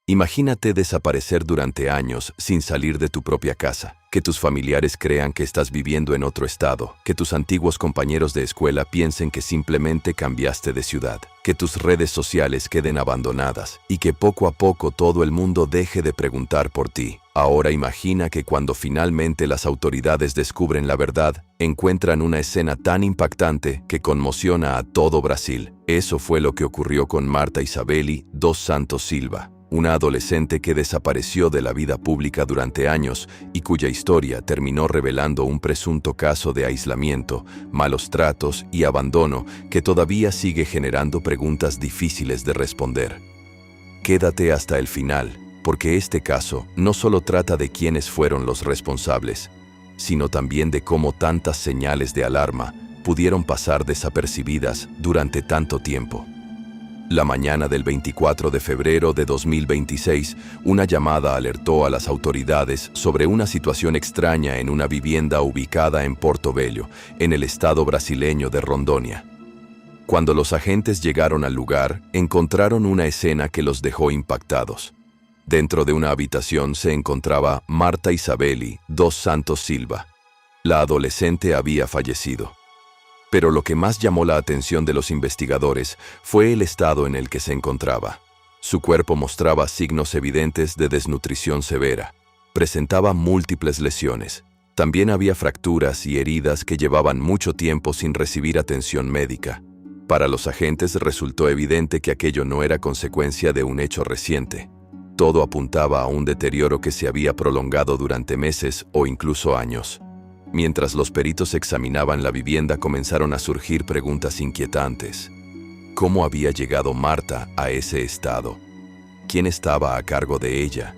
Imagínate desaparecer durante años sin salir de tu propia casa, que tus familiares crean que estás viviendo en otro estado, que tus antiguos compañeros de escuela piensen que simplemente cambiaste de ciudad, que tus redes sociales queden abandonadas y que poco a poco todo el mundo deje de preguntar por ti. Ahora imagina que cuando finalmente las autoridades descubren la verdad, encuentran una escena tan impactante que conmociona a todo Brasil. Eso fue lo que ocurrió con Marta Isabeli dos Santos Silva, una adolescente que desapareció de la vida pública durante años y cuya historia terminó revelando un presunto caso de aislamiento, malos tratos y abandono que todavía sigue generando preguntas difíciles de responder. Quédate hasta el final, porque este caso no solo trata de quiénes fueron los responsables, sino también de cómo tantas señales de alarma pudieron pasar desapercibidas durante tanto tiempo. La mañana del 24 de febrero de 2026, una llamada alertó a las autoridades sobre una situación extraña en una vivienda ubicada en Porto Velho, en el estado brasileño de Rondônia. Cuando los agentes llegaron al lugar, encontraron una escena que los dejó impactados. Dentro de una habitación se encontraba Marta Isabeli dos Santos Silva. La adolescente había fallecido. Pero lo que más llamó la atención de los investigadores fue el estado en el que se encontraba. Su cuerpo mostraba signos evidentes de desnutrición severa. Presentaba múltiples lesiones. También había fracturas y heridas que llevaban mucho tiempo sin recibir atención médica. Para los agentes resultó evidente que aquello no era consecuencia de un hecho reciente. Todo apuntaba a un deterioro que se había prolongado durante meses o incluso años. Mientras los peritos examinaban la vivienda, comenzaron a surgir preguntas inquietantes. ¿Cómo había llegado Marta a ese estado? ¿Quién estaba a cargo de ella?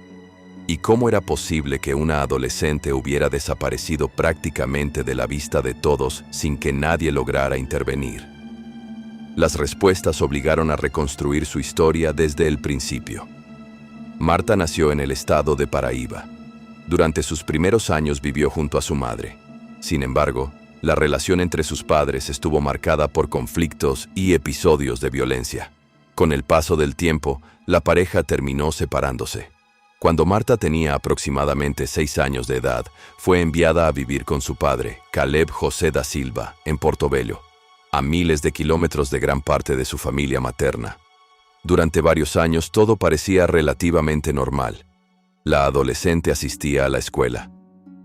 ¿Y cómo era posible que una adolescente hubiera desaparecido prácticamente de la vista de todos sin que nadie lograra intervenir? Las respuestas obligaron a reconstruir su historia desde el principio. Marta nació en el estado de Paraíba. Durante sus primeros años vivió junto a su madre. Sin embargo, la relación entre sus padres estuvo marcada por conflictos y episodios de violencia. Con el paso del tiempo, la pareja terminó separándose. Cuando Marta tenía aproximadamente 6 años de edad, fue enviada a vivir con su padre, Caleb José da Silva, en Porto Velho, a miles de kilómetros de gran parte de su familia materna. Durante varios años todo parecía relativamente normal. La adolescente asistía a la escuela.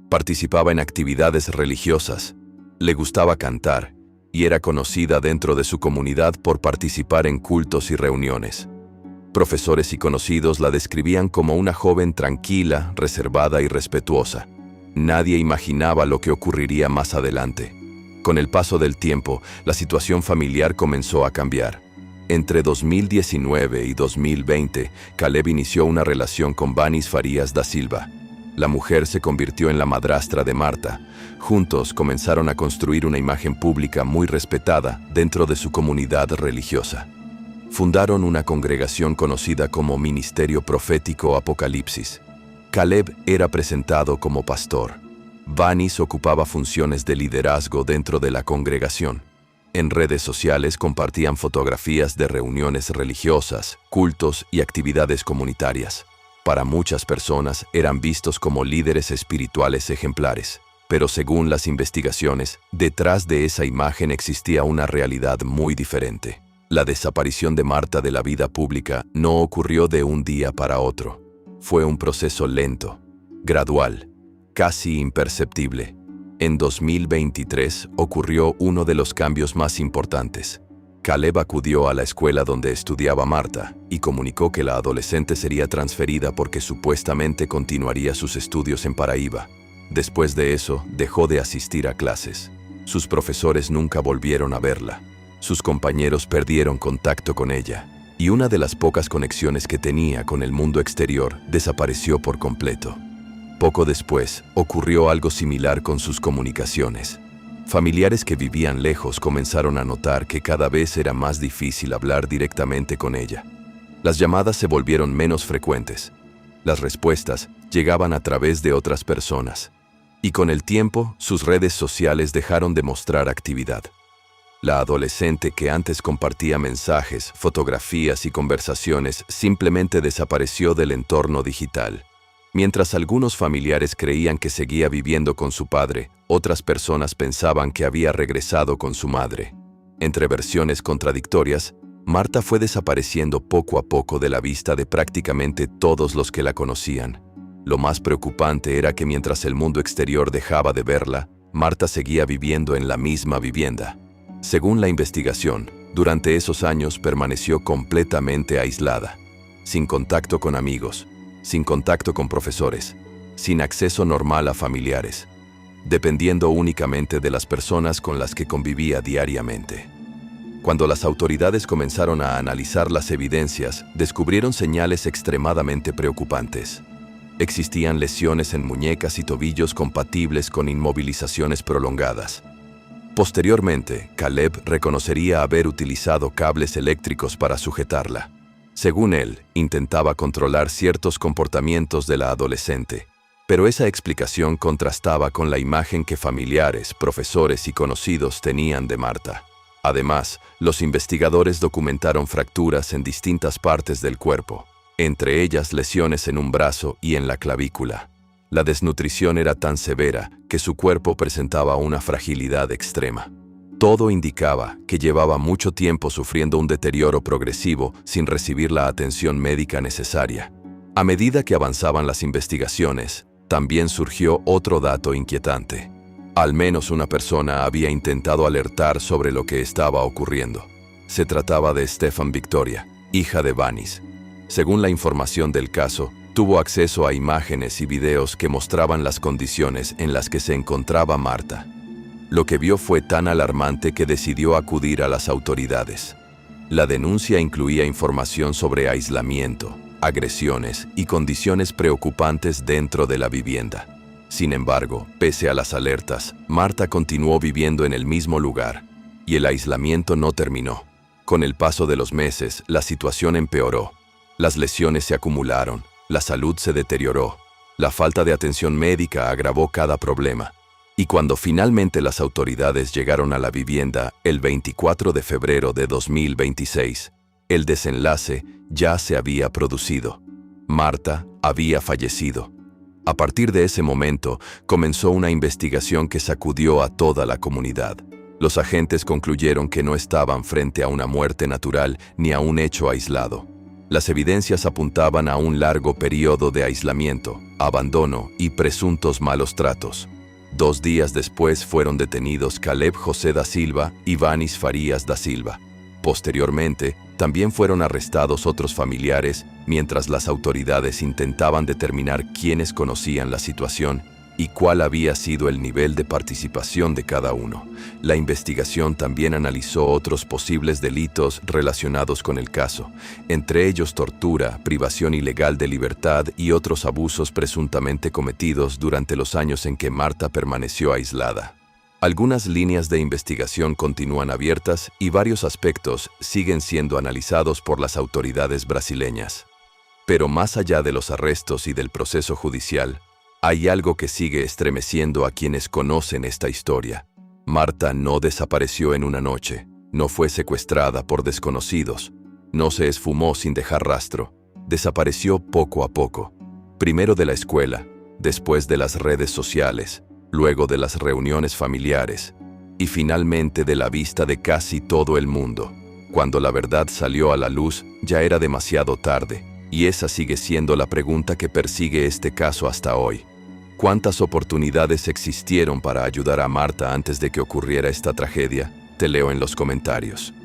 Participaba en actividades religiosas, le gustaba cantar y era conocida dentro de su comunidad por participar en cultos y reuniones. Profesores y conocidos la describían como una joven tranquila, reservada y respetuosa. Nadie imaginaba lo que ocurriría más adelante. Con el paso del tiempo, la situación familiar comenzó a cambiar. Entre 2019 y 2020, Caleb inició una relación con Vanis Farias da Silva. La mujer se convirtió en la madrastra de Marta. Juntos comenzaron a construir una imagen pública muy respetada dentro de su comunidad religiosa. Fundaron una congregación conocida como Ministerio Profético Apocalipsis. Caleb era presentado como pastor. Vanis ocupaba funciones de liderazgo dentro de la congregación. En redes sociales compartían fotografías de reuniones religiosas, cultos y actividades comunitarias. Para muchas personas eran vistos como líderes espirituales ejemplares, pero según las investigaciones, detrás de esa imagen existía una realidad muy diferente. La desaparición de Marta de la vida pública no ocurrió de un día para otro. Fue un proceso lento, gradual, casi imperceptible. En 2023 ocurrió uno de los cambios más importantes. Caleb acudió a la escuela donde estudiaba Marta y comunicó que la adolescente sería transferida porque supuestamente continuaría sus estudios en Paraíba. Después de eso, dejó de asistir a clases. Sus profesores nunca volvieron a verla. Sus compañeros perdieron contacto con ella, y una de las pocas conexiones que tenía con el mundo exterior desapareció por completo. Poco después, ocurrió algo similar con sus comunicaciones. Familiares que vivían lejos comenzaron a notar que cada vez era más difícil hablar directamente con ella. Las llamadas se volvieron menos frecuentes. Las respuestas llegaban a través de otras personas. Y con el tiempo, sus redes sociales dejaron de mostrar actividad. La adolescente que antes compartía mensajes, fotografías y conversaciones simplemente desapareció del entorno digital. Mientras algunos familiares creían que seguía viviendo con su padre, otras personas pensaban que había regresado con su madre. Entre versiones contradictorias, Marta fue desapareciendo poco a poco de la vista de prácticamente todos los que la conocían. Lo más preocupante era que mientras el mundo exterior dejaba de verla, Marta seguía viviendo en la misma vivienda. Según la investigación, durante esos años permaneció completamente aislada, sin contacto con amigos, sin contacto con profesores, sin acceso normal a familiares, dependiendo únicamente de las personas con las que convivía diariamente. Cuando las autoridades comenzaron a analizar las evidencias, descubrieron señales extremadamente preocupantes. Existían lesiones en muñecas y tobillos compatibles con inmovilizaciones prolongadas. Posteriormente, Caleb reconocería haber utilizado cables eléctricos para sujetarla. Según él, intentaba controlar ciertos comportamientos de la adolescente, pero esa explicación contrastaba con la imagen que familiares, profesores y conocidos tenían de Marta. Además, los investigadores documentaron fracturas en distintas partes del cuerpo, entre ellas lesiones en un brazo y en la clavícula. La desnutrición era tan severa que su cuerpo presentaba una fragilidad extrema. Todo indicaba que llevaba mucho tiempo sufriendo un deterioro progresivo sin recibir la atención médica necesaria. A medida que avanzaban las investigaciones, también surgió otro dato inquietante. Al menos una persona había intentado alertar sobre lo que estaba ocurriendo. Se trataba de Stefan Victoria, hija de Vanis. Según la información del caso, tuvo acceso a imágenes y videos que mostraban las condiciones en las que se encontraba Marta. Lo que vio fue tan alarmante que decidió acudir a las autoridades. La denuncia incluía información sobre aislamiento, agresiones y condiciones preocupantes dentro de la vivienda. Sin embargo, pese a las alertas, Marta continuó viviendo en el mismo lugar, y el aislamiento no terminó. Con el paso de los meses, la situación empeoró. Las lesiones se acumularon, la salud se deterioró, la falta de atención médica agravó cada problema. Y cuando finalmente las autoridades llegaron a la vivienda el 24 de febrero de 2026, el desenlace ya se había producido. Marta había fallecido. A partir de ese momento, comenzó una investigación que sacudió a toda la comunidad. Los agentes concluyeron que no estaban frente a una muerte natural ni a un hecho aislado. Las evidencias apuntaban a un largo periodo de aislamiento, abandono y presuntos malos tratos. 2 días después fueron detenidos Caleb José da Silva y Vanis Farías da Silva. Posteriormente, también fueron arrestados otros familiares mientras las autoridades intentaban determinar quiénes conocían la situación y cuál había sido el nivel de participación de cada uno. La investigación también analizó otros posibles delitos relacionados con el caso, entre ellos tortura, privación ilegal de libertad y otros abusos presuntamente cometidos durante los años en que Marta permaneció aislada. Algunas líneas de investigación continúan abiertas y varios aspectos siguen siendo analizados por las autoridades brasileñas. Pero más allá de los arrestos y del proceso judicial, hay algo que sigue estremeciendo a quienes conocen esta historia. Marta no desapareció en una noche, no fue secuestrada por desconocidos, no se esfumó sin dejar rastro, desapareció poco a poco. Primero de la escuela, después de las redes sociales, luego de las reuniones familiares y finalmente de la vista de casi todo el mundo. Cuando la verdad salió a la luz, ya era demasiado tarde, y esa sigue siendo la pregunta que persigue este caso hasta hoy. ¿Cuántas oportunidades existieron para ayudar a Marta antes de que ocurriera esta tragedia? Te leo en los comentarios.